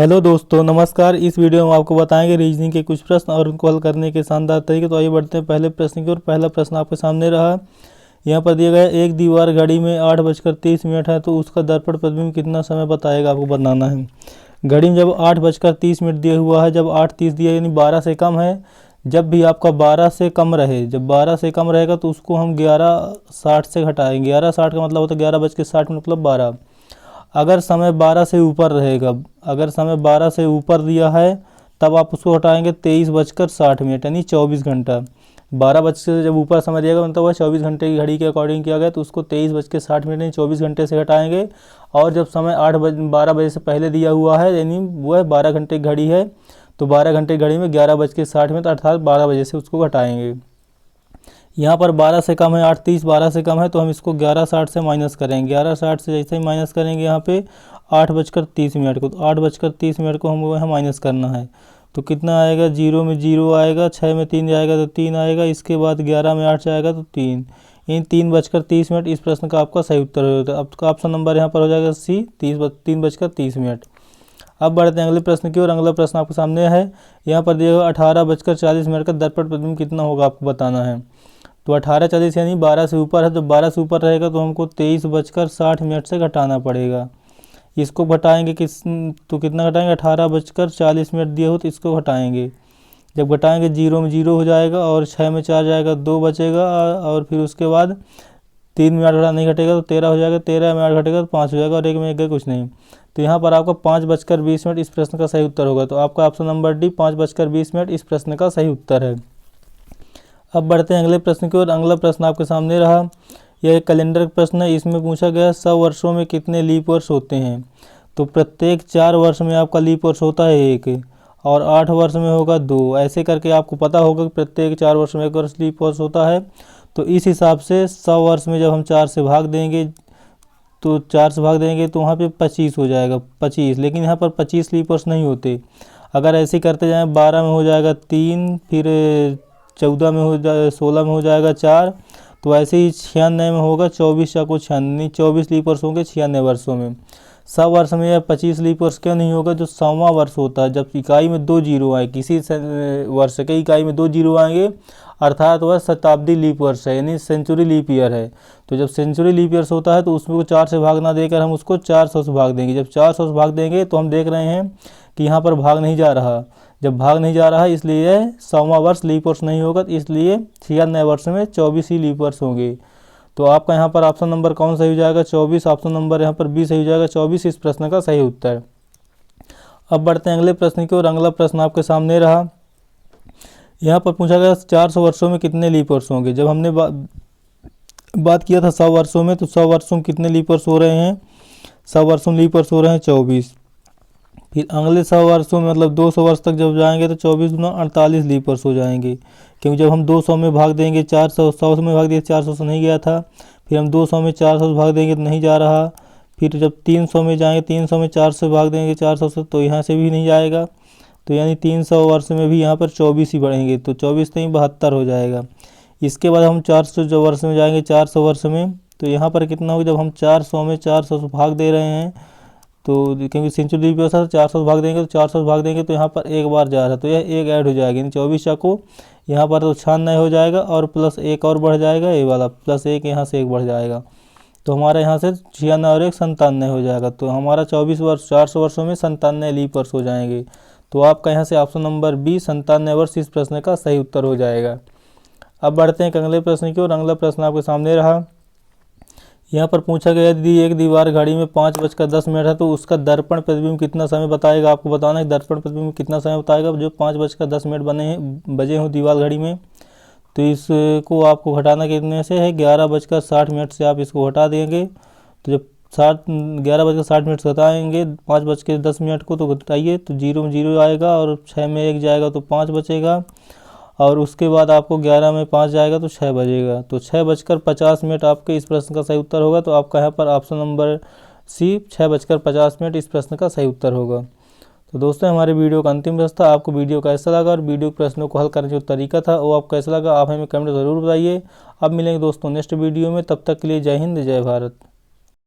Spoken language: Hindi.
हेलो दोस्तों, नमस्कार। इस वीडियो में आपको बताएंगे रीजनिंग के कुछ प्रश्न और उनको हल करने के शानदार तरीके। तो आइए बढ़ते हैं पहले प्रश्न की ओर। पहला प्रश्न आपके सामने रहा। यहाँ पर दिया गया है, एक दीवार घड़ी में 8:30 है तो उसका दर्पण प्रतिबिंब कितना समय बताएगा, आपको बनाना है। घड़ी में जब 8:30 दिया हुआ है, जब 8:30 दिया यानी 12 से कम है। जब भी आपका 12 से कम रहे, जब 12 से कम रहेगा तो उसको हम 11:60 से घटाएंगे। 11:60 का मतलब होता है 11:60 मतलब 12। अगर समय 12 से ऊपर रहेगा, अगर समय 12 से ऊपर दिया है तब आप उसको हटाएंगे 23:60 यानी 24 घंटा। 12 बज से जब ऊपर समय दिएगा मतलब वह 24 घंटे की घड़ी के अकॉर्डिंग किया गया, तो उसको 23:60 यानी 24 घंटे से घटाएंगे। और जब समय 12 बजे से पहले दिया हुआ है यानी वह 12 घंटे की घड़ी है, तो 12 घंटे की घड़ी में 11:60 अर्थात 12 बजे से उसको घटाएंगे। यहाँ पर 12 से कम है, 8:30 12 से कम है तो हम इसको 11:60 से माइनस करेंगे। 11:60 से जैसे ही माइनस करेंगे यहाँ पे 8:30 को, तो 8:30 को हमको यहाँ माइनस करना है। तो कितना आएगा, 0 में 0 आएगा, 6 में 3 जाएगा तो 3 आएगा, इसके बाद 11 में 8 जाएगा तो 3। इन 3:30 इस प्रश्न का आपका सही उत्तर हो जाता है। अब का ऑप्शन नंबर यहाँ पर हो जाएगा सी, 3:30। अब बढ़ते हैं अगले प्रश्न की ओर। अगला प्रश्न आपके सामने है। यहाँ पर दिया हुआ 18:40 का दर्पण प्रतिबिंब कितना होगा, आपको बताना है। तो 18:40 यानी 12 से ऊपर है, तो 12 से ऊपर रहेगा तो हमको 23:60 से घटाना पड़ेगा। इसको घटाएंगे तो कितना घटाएंगे, 18:40 दिए हो तो इसको घटाएंगे। जब घटाएंगे 0 में 0 हो जाएगा और 6 में 4 जाएगा 2 बचेगा, और फिर उसके बाद 3 में 8 नहीं घटेगा तो 13 हो जाएगा, 13 में 8 घटेगा तो 5 हो जाएगा, और 1 में 1 कुछ नहीं। तो यहाँ पर आपका 5:20 इस प्रश्न का सही उत्तर होगा। तो आपका ऑप्शन नंबर डी 5:20 इस प्रश्न का सही उत्तर है। अब बढ़ते हैं अगले प्रश्न की ओर। अगला प्रश्न आपके सामने रहा। यह एक कैलेंडर प्रश्न है। इसमें पूछा गया 100 वर्षों में कितने लीप वर्ष होते हैं। तो प्रत्येक 4 वर्ष में आपका लीप वर्ष होता है 1, और 8 वर्ष में होगा 2। ऐसे करके आपको पता होगा कि प्रत्येक 4 वर्ष में 1 वर्ष लीप वर्ष होता है। तो इस हिसाब से 100 वर्ष में जब हम 4 से भाग देंगे तो 4 से भाग देंगे तो वहाँ पे 25 हो जाएगा, 25। लेकिन यहाँ पर 25 लीप वर्ष नहीं होते। अगर ऐसे करते जाएँ 12 में हो जाएगा 3, फिर 14 में हो जाए, 16 में हो जाएगा 4, तो ऐसे ही 96 में होगा 24 या कुछ 24 लीप वर्ष होंगे 96 वर्षों में। 100 वर्ष में या 25 लीप वर्ष क्यों नहीं होगा, जो 100वां वर्ष होता है, जब इकाई में 2 जीरो आए, किसी वर्ष के इकाई में 2 जीरो आएंगे अर्थात वह शताब्दी लीप वर्ष है, यानी सेंचुरी लीप ईयर है। तो जब सेंचुरी लीप ईयर्स होता है तो उसमें 4 से भाग ना देकर हम उसको 400 से भाग देंगे। जब 400 से भाग देंगे तो हम देख रहे हैं कि यहाँ पर भाग नहीं जा रहा। जब भाग नहीं जा रहा है इसलिए 100वां वर्ष लीप वर्ष नहीं होगा, इसलिए 96 वर्ष में 24 ही लीप वर्ष होंगे। तो आपका यहाँ पर ऑप्शन नंबर कौन सही हो जाएगा, 24। ऑप्शन नंबर यहाँ पर बी सही हो जाएगा, 24 इस प्रश्न का सही उत्तर। अब बढ़ते हैं अगले प्रश्न की ओर। अगला प्रश्न आपके सामने रहा। यहाँ पर पूछा गया 400 वर्षों में कितने लीप वर्ष होंगे। जब हमने बात किया था 100 वर्षों में, तो 100 वर्षों में कितने लीप वर्ष हो रहे हैं, 100 वर्षों में लीप वर्ष हो रहे हैं 24। फिर अगले 100 वर्षों में मतलब 200 वर्ष तक जब जाएंगे तो 24 गुना 48 लीप वर्ष हो जाएंगे। क्योंकि जब हम 200 में भाग देंगे 400, 100 में भाग दिए 400 से नहीं गया था, फिर हम 200 में 400 से भाग देंगे तो नहीं जा रहा। फिर जब 300 में जाएंगे 300 में 400 भाग देंगे 400 से, तो यहाँ से भी नहीं जाएगा। तो यानी 300 वर्ष में भी यहाँ पर 24 ही बढ़ेंगे, तो 24 नहीं 72 हो जाएगा। इसके बाद हम 400 जो वर्ष में जाएंगे 400 वर्ष में, तो यहाँ पर कितना होगा, जब हम 400 में 400 से भाग दे रहे हैं तो क्योंकि सेंचुरी लीप ईयर 400 भाग देंगे तो 400 भाग देंगे तो यहाँ पर एक बार जा रहा है, तो यह एक ऐड हो जाएगा, यानी 24 को यहाँ पर तो 96 हो जाएगा, और प्लस 1 और बढ़ जाएगा, ये वाला प्लस 1 यहाँ से 1 बढ़ जाएगा, तो हमारा यहाँ से 96 और 1 97 हो जाएगा। तो हमारा 24 वर्ष 400 वर्षों में 97 लीप वर्ष हो जाएंगे। तो आपका यहाँ से ऑप्शन नंबर बी 97 वर्ष इस प्रश्न का सही उत्तर हो जाएगा। अब बढ़ते हैं अगले प्रश्न की ओर। अगला प्रश्न आपके सामने रहा। यहाँ पर पूछा गया यदि एक दीवार घड़ी में 5:10 है तो उसका दर्पण प्रतिबिंब कितना समय बताएगा। आपको बताना है दर्पण प्रतिबिंब कितना समय बताएगा जो 5:10 बजे हो दीवार घड़ी में। तो इसको आपको घटाना कितने से है, 11:60 से आप इसको घटा देंगे। तो जब 11:60 से घटाएंगे 5:10 को, तो घटाइए तो 0 में 0 आएगा, और 6 में 1 जाएगा तो 5 बचेगा, और उसके बाद आपको 11 में 5 जाएगा तो 6 बजेगा। तो 6:50 आपके इस प्रश्न का सही उत्तर होगा। तो आपका यहाँ पर ऑप्शन नंबर सी 6:50 इस प्रश्न का सही उत्तर होगा। तो दोस्तों हमारे वीडियो का अंतिम प्रश्न था। आपको वीडियो कैसा लगा और वीडियो प्रश्नों को हल करने का जो तरीका था वो आपको कैसा लगा, आप हमें कमेंट ज़रूर बताइए। अब मिलेंगे दोस्तों नेक्स्ट वीडियो में, तब तक के लिए जय हिंद जय भारत।